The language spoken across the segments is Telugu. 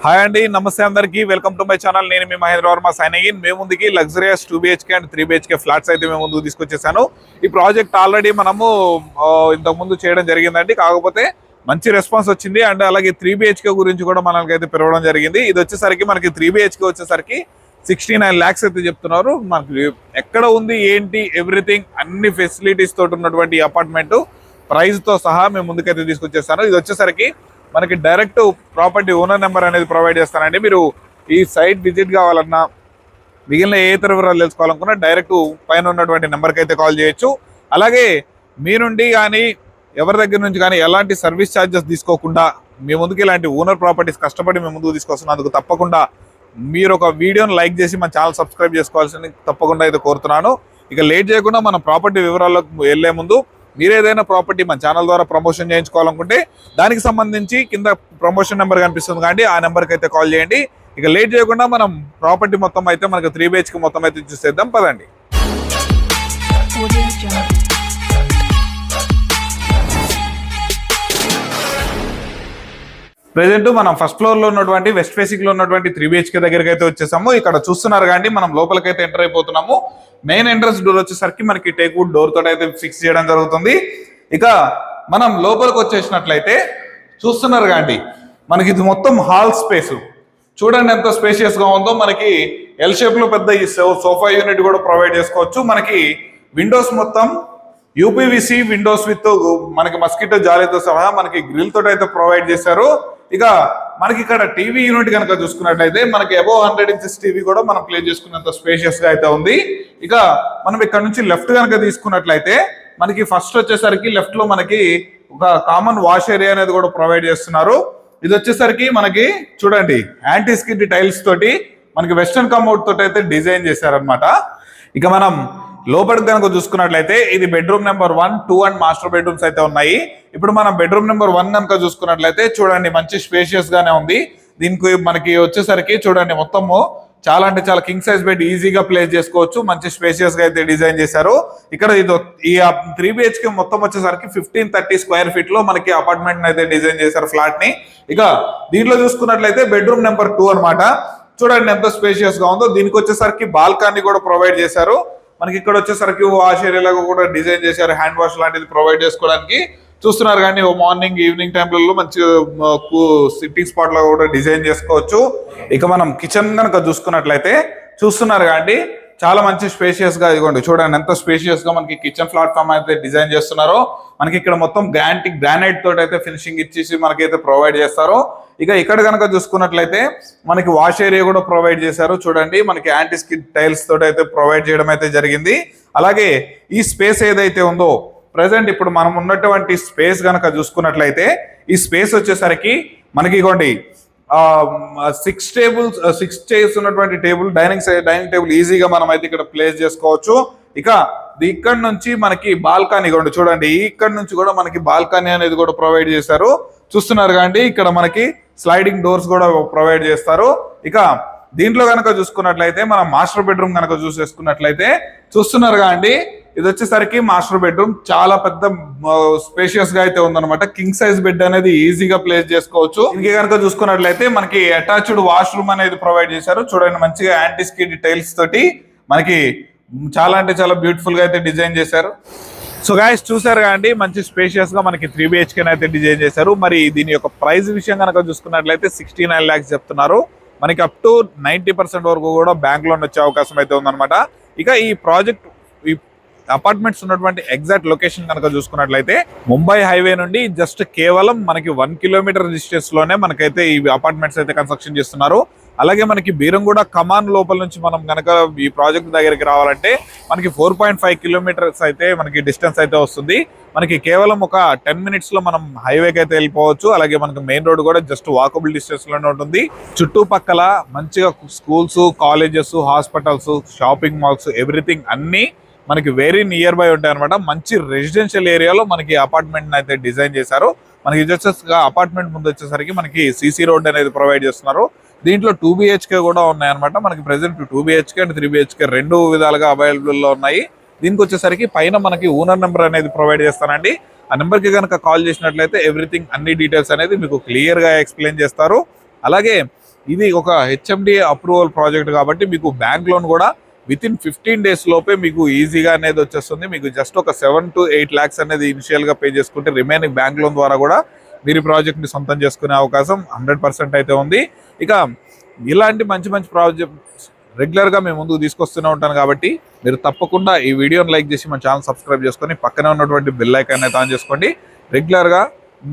హాయ్ అండి, నమస్తే అందరికీ. Welcome to my channel. నేను మీ మహేంద్ర వర్మ సైనింగ్ ఇన్. మేము ముందుకి luxurious 2BHK and 3BHK flats అయితే మేము ముందుకు తీసుకొచ్చేసాను. ఈ ప్రాజెక్ట్ ఆల్రెడీ మనము ఇంతకుముందు చేయడం జరిగిందండి. కాకపోతే మంచి రెస్పాన్స్ వచ్చింది. అండ్ అలాగే 3BHK గురించి కూడా మనకైతే పిలవడం జరిగింది. ఇది వచ్చేసరికి మనకి 3BHK వచ్చేసరికి 69 lakhs అయితే చెప్తున్నారు. మనకి ఎక్కడ ఉంది ఏంటి ఎవ్రీథింగ్ అన్ని ఫెసిలిటీస్ తోటి ఉన్నటువంటి అపార్ట్మెంట్ ప్రైస్ తో సహా మేము ముందుకైతే తీసుకొచ్చేస్తాను. ఇది వచ్చేసరికి మనకి డైరెక్ట్ ప్రాపర్టీ ఓనర్ నెంబర్ అనేది ప్రొవైడ్ చేస్తానండి. మీరు ఈ సైట్ విజిట్ కావాలన్నా మిగిలిన ఏ ఇతర వివరాలు తెలుసుకోవాలనుకున్నా డైరెక్ట్ పైన ఉన్నటువంటి నెంబర్కి అయితే కాల్ చేయొచ్చు. అలాగే మీ నుండి కానీ ఎవరి దగ్గర నుంచి కానీ ఎలాంటి సర్వీస్ ఛార్జెస్ తీసుకోకుండా మీ ముందుకు ఇలాంటి ఓనర్ ప్రాపర్టీస్ కష్టపడి మేము ముందుకు తీసుకొస్తున్నందుకు తప్పకుండా మీరు ఒక వీడియోని లైక్ చేసి మన ఛానల్ సబ్స్క్రైబ్ చేసుకోవాల్సింది తప్పకుండా అయితే కోరుతున్నాను. ఇక లేట్ చేయకుండా మనం ప్రాపర్టీ వివరాలకు వెళ్లే ముందు మీరు ఏదైనా ప్రాపర్టీ మన ఛానల్ ద్వారా ప్రమోషన్ చేయించుకోవాలనుకుంటే దానికి సంబంధించి కింద ప్రమోషన్ నెంబర్ కనిపిస్తుంది కాబట్టి ఆ నెంబర్కి అయితే కాల్ చేయండి. ఇక లేట్ చేయకుండా మనం ప్రాపర్టీ మొత్తం అయితే మనకు 3BHK మొత్తం అయితే చూసేద్దాం పదండి. ప్రెజెంట్ మనం ఫస్ట్ ఫ్లోర్ లో ఉన్నటువంటి వెస్ట్ ఫేసింగ్ లో ఉన్నటువంటి 3BHK దగ్గరికి అయితే వచ్చేసాము. ఇక్కడ చూస్తున్నారు కానీ మనం లోపలికైతే ఎంటర్ అయిపోతున్నాము. మెయిన్ ఎంట్రన్స్ డోర్ వచ్చేసరికి మనకి టేక్ వుడ్ డోర్ తోటి అయితే ఫిక్స్ చేయడం జరుగుతుంది. ఇక మనం లోపలికి వచ్చేసినట్లయితే చూస్తున్నారు కానీ మనకి ఇది మొత్తం హాల్ స్పేస్ చూడండి ఎంత స్పేషియస్ గా ఉందో. మనకి ఎల్ షేప్ లో పెద్ద ఈ సోఫా యూనిట్ కూడా ప్రొవైడ్ చేసుకోవచ్చు. మనకి విండోస్ మొత్తం యూపీవీసీ విండోస్ విత్ మనకి మస్కిటో జాలీతో సహా మనకి గ్రిల్ తోటి అయితే ప్రొవైడ్ చేశారు. ఇక మనకి ఇక్కడ టీవీ యూనిట్ కనుక చూసుకున్నట్లయితే మనకి అబోవ్ 100 inches టీవీ కూడా మనం ప్లే చేసుకున్నంత స్పేషియస్ గా అయితే ఉంది. ఇక మనం ఇక్కడ నుంచి లెఫ్ట్ కనుక తీసుకున్నట్లయితే మనకి ఫస్ట్ వచ్చేసరికి లెఫ్ట్ లో మనకి ఒక కామన్ వాష్ ఏరియా అనేది కూడా ప్రొవైడ్ చేస్తున్నారు. ఇది వచ్చేసరికి మనకి చూడండి యాంటీ స్కిడ్ టైల్స్ తోటి మనకి వెస్టర్న్ కమౌట్ తోటి అయితే డిజైన్ చేశారనమాట. ఇక మనం లోపలికి కనుక చూసుకున్నట్లయితే ఇది bedroom number 1, 2 and master bedrooms అయితే ఉన్నాయి. ఇప్పుడు మనం బెడ్రూమ్ నెంబర్ 1 కనుక చూసుకున్నట్లయితే చూడండి మంచి స్పేషియస్ గానే ఉంది. దీనికి మనకి వచ్చేసరికి చూడండి మొత్తము చాలా అంటే చాలా కింగ్ సైజ్ బెడ్ ఈజీగా ప్లేస్ చేసుకోవచ్చు. మంచి స్పేషియస్ గా అయితే డిజైన్ చేశారు. ఇక్కడ ఈ 3BHK మొత్తం వచ్చేసరికి 1530 square feet లో మనకి అపార్ట్మెంట్ అయితే డిజైన్ చేశారు ఫ్లాట్ ని. ఇక దీంట్లో చూసుకున్నట్లయితే బెడ్రూమ్ నెంబర్ 2 అనమాట. చూడండి ఎంత స్పేషియస్ గా ఉందో. దీనికి వచ్చేసరికి బాల్కనీ కూడా ప్రొవైడ్ చేశారు. మనకి ఇక్కడ వచ్చేసరికి వాష్ ఏరియాలో కూడా డిజైన్ చేశారు. హ్యాండ్ వాష్ లాంటిది ప్రొవైడ్ చేసుకోవడానికి చూస్తున్నారు కానీ మార్నింగ్ ఈవినింగ్ టైంలలో మంచి సిట్టింగ్ స్పాట్ లో కూడా డిజైన్ చేసుకోవచ్చు. ఇక మనం కిచెన్ కనుక చూసుకున్నట్లయితే చూస్తున్నారు కానీ చాలా మంచి స్పేషియస్ గా ఇదిగోండి చూడండి ఎంత స్పేషియస్ గా మనకి కిచెన్ ప్లాట్ఫామ్ అయితే డిజైన్ చేస్తున్నారో. మనకి ఇక్కడ మొత్తం గ్రానైట్ తోటి అయితే ఫినిషింగ్ ఇచ్చేసి మనకైతే ప్రొవైడ్ చేస్తారు. ఇక ఇక్కడ కనుక చూసుకున్నట్లయితే మనకి వాష్ ఏరియా కూడా ప్రొవైడ్ చేశారు. చూడండి మనకి యాంటీ స్కిడ్ టైల్స్ తోటి అయితే ప్రొవైడ్ చేయడం అయితే జరిగింది. అలాగే ఈ స్పేస్ ఏదైతే ఉందో ప్రెసెంట్ ఇప్పుడు మనం ఉన్నటువంటి స్పేస్ కనుక చూసుకున్నట్లయితే ఈ స్పేస్ వచ్చేసరికి మనకి ఇగోండి 6 చైర్స్ ఉన్నటువంటి టేబుల్ డైనింగ్ టేబుల్ ఈజీగా మనం అయితే ఇక్కడ ప్లేస్ చేసుకోవచ్చు. ఇక ఇక్కడ నుంచి మనకి బాల్కనీ కూడా చూడండి ఇక్కడ నుంచి కూడా మనకి బాల్కనీ అనేది కూడా ప్రొవైడ్ చేశారు. చూస్తున్నారు కానీ ఇక్కడ మనకి స్లైడింగ్ డోర్స్ కూడా ప్రొవైడ్ చేస్తారు. ఇక దీంట్లో కనుక చూసుకున్నట్లయితే మనం మాస్టర్ బెడ్రూమ్ కనుక చూసేసుకున్నట్లయితే చూస్తున్నారు కానీ ఇది వచ్చేసరికి మాస్టర్ బెడ్రూమ్ చాలా పెద్ద స్పేషియస్ గా అయితే ఉందన్నమాట. కింగ్ సైజ్ బెడ్ అనేది ఈజీగా ప్లేస్ చేసుకోవచ్చు. ఇంకే కనుక చూసుకున్నట్లయితే మనకి అటాచ్డ్ వాష్రూమ్ అనేది ప్రొవైడ్ చేశారు. చూడండి మంచిగా యాంటీ స్కిడ్ టైల్స్ తోటి మనకి చాలా అంటే చాలా బ్యూటిఫుల్ గా అయితే డిజైన్ చేశారు. సో గాయస్ చూసారు కానీ మంచి స్పేషియస్ గా మనకి 3BHK అయితే డిజైన్ చేశారు. మరి దీని యొక్క ప్రైస్ విషయం కనుక చూసుకున్నట్లయితే 69 lakhs చెప్తున్నారు. మనకి అప్ టు 90% వరకు కూడా బ్యాంక్ లోన్ వచ్చే అవకాశం అయితే ఉందన్నమాట. ఇక ఈ ప్రాజెక్ట్ ఈ అపార్ట్మెంట్స్ ఉన్నటువంటి ఎగ్జాక్ట్ లొకేషన్ కనుక చూసుకున్నట్లయితే ముంబై హైవే నుండి జస్ట్ కేవలం మనకి 1 kilometer డిస్టెన్స్ లోనే మనకైతే ఈ అపార్ట్మెంట్స్ అయితే కన్స్ట్రక్షన్ చేస్తున్నారు. అలాగే మనకి బీరంగూడ కమాన్ లోపల నుంచి మనం కనుక ఈ ప్రాజెక్ట్ దగ్గరికి రావాలంటే మనకి 4.5 kilometers అయితే మనకి డిస్టెన్స్ అయితే వస్తుంది. మనకి కేవలం ఒక 10 minutes లో మనం హైవేకి అయితే వెళ్ళిపోవచ్చు. అలాగే మనకి మెయిన్ రోడ్ కూడా జస్ట్ వాకబుల్ డిస్టెన్స్ లోనే ఉంటుంది. చుట్టుపక్కల మంచిగా schools, colleges, hospitals, shopping malls everything అన్ని మనకి వెరీ నియర్ బై ఉంటాయి అనమాట. మంచి రెసిడెన్షియల్ ఏరియాలో మనకి అపార్ట్మెంట్ అయితే డిజైన్ చేశారు. మనకి అపార్ట్మెంట్ ముందు వచ్చేసరికి మనకి సీసీ రోడ్ అనేది ప్రొవైడ్ చేస్తున్నారు. దీంట్లో 2BHK కూడా ఉన్నాయన్నమాట. మనకి ప్రెసెంట్ 2BHK అండ్ 3BHK రెండు విధాలుగా అవైలబుల్ లో ఉన్నాయి. దీనికి వచ్చేసరికి పైన మనకి ఓనర్ నెంబర్ అనేది ప్రొవైడ్ చేస్తానండి. ఆ నెంబర్ కి కనుక కాల్ చేసినట్లయితే ఎవ్రీథింగ్ అన్ని డీటెయిల్స్ అనేది మీకు క్లియర్ గా ఎక్స్ప్లెయిన్ చేస్తారు. అలాగే ఇది ఒక హెచ్ఎండి అప్రూవల్ ప్రాజెక్ట్ కాబట్టి మీకు బ్యాంక్ లోన్ కూడా విత్ ఇన్ 15 days లోపే మీకు ఈజీగా అనేది వచ్చేస్తుంది. మీకు జస్ట్ ఒక 7 to 8 lakhs అనేది ఇనిషియల్ గా పే చేసుకుంటే రిమైనింగ్ బ్యాంక్ లోన్ ద్వారా కూడా మీరు ప్రాజెక్ట్ ని సొంతం చేసుకునే అవకాశం 100% అయితే ఉంది. ఇక ఇలాంటి మంచి మంచి ప్రాజెక్ట్ రెగ్యులర్ గా మేము ముందుకు తీసుకొస్తూనే ఉంటాను కాబట్టి మీరు తప్పకుండా ఈ వీడియోని లైక్ చేసి మన ఛానల్ సబ్స్క్రైబ్ చేసుకొని పక్కనే ఉన్నటువంటి బెల్ ఐకాన్ అయితే ఆన్ చేసుకోండి. రెగ్యులర్ గా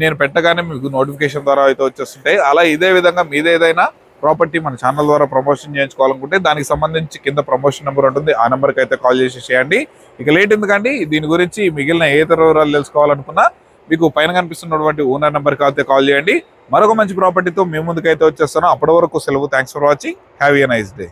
నేను పెట్టగానే మీకు నోటిఫికేషన్ ద్వారా అయితే వచ్చేస్తుంటాయి. అలా ఇదే విధంగా మీద ఏదైనా ప్రాపర్టీ మన ఛానల్ ద్వారా ప్రమోషన్ చేయించుకోవాలనుకుంటే దానికి సంబంధించి కింద ప్రమోషన్ నెంబర్ ఉంటుంది, ఆ నెంబర్కి అయితే కాల్ చేసి చేయండి. ఇక లేట్ ఎందుకండి, దీని గురించి మిగిలిన ఏ ఇతర వివరాలు తెలుసుకోవాలనుకున్నా మీకు పైన కనిపిస్తున్నటువంటి ఓనర్ నెంబర్కి అయితే కాల్ చేయండి. మరొక మంచి ప్రాపర్టీతో మీ ముందుకైతే వచ్చేస్తాను. అప్పటి వరకు సెలవు. Thanks for watching. Have a nice day.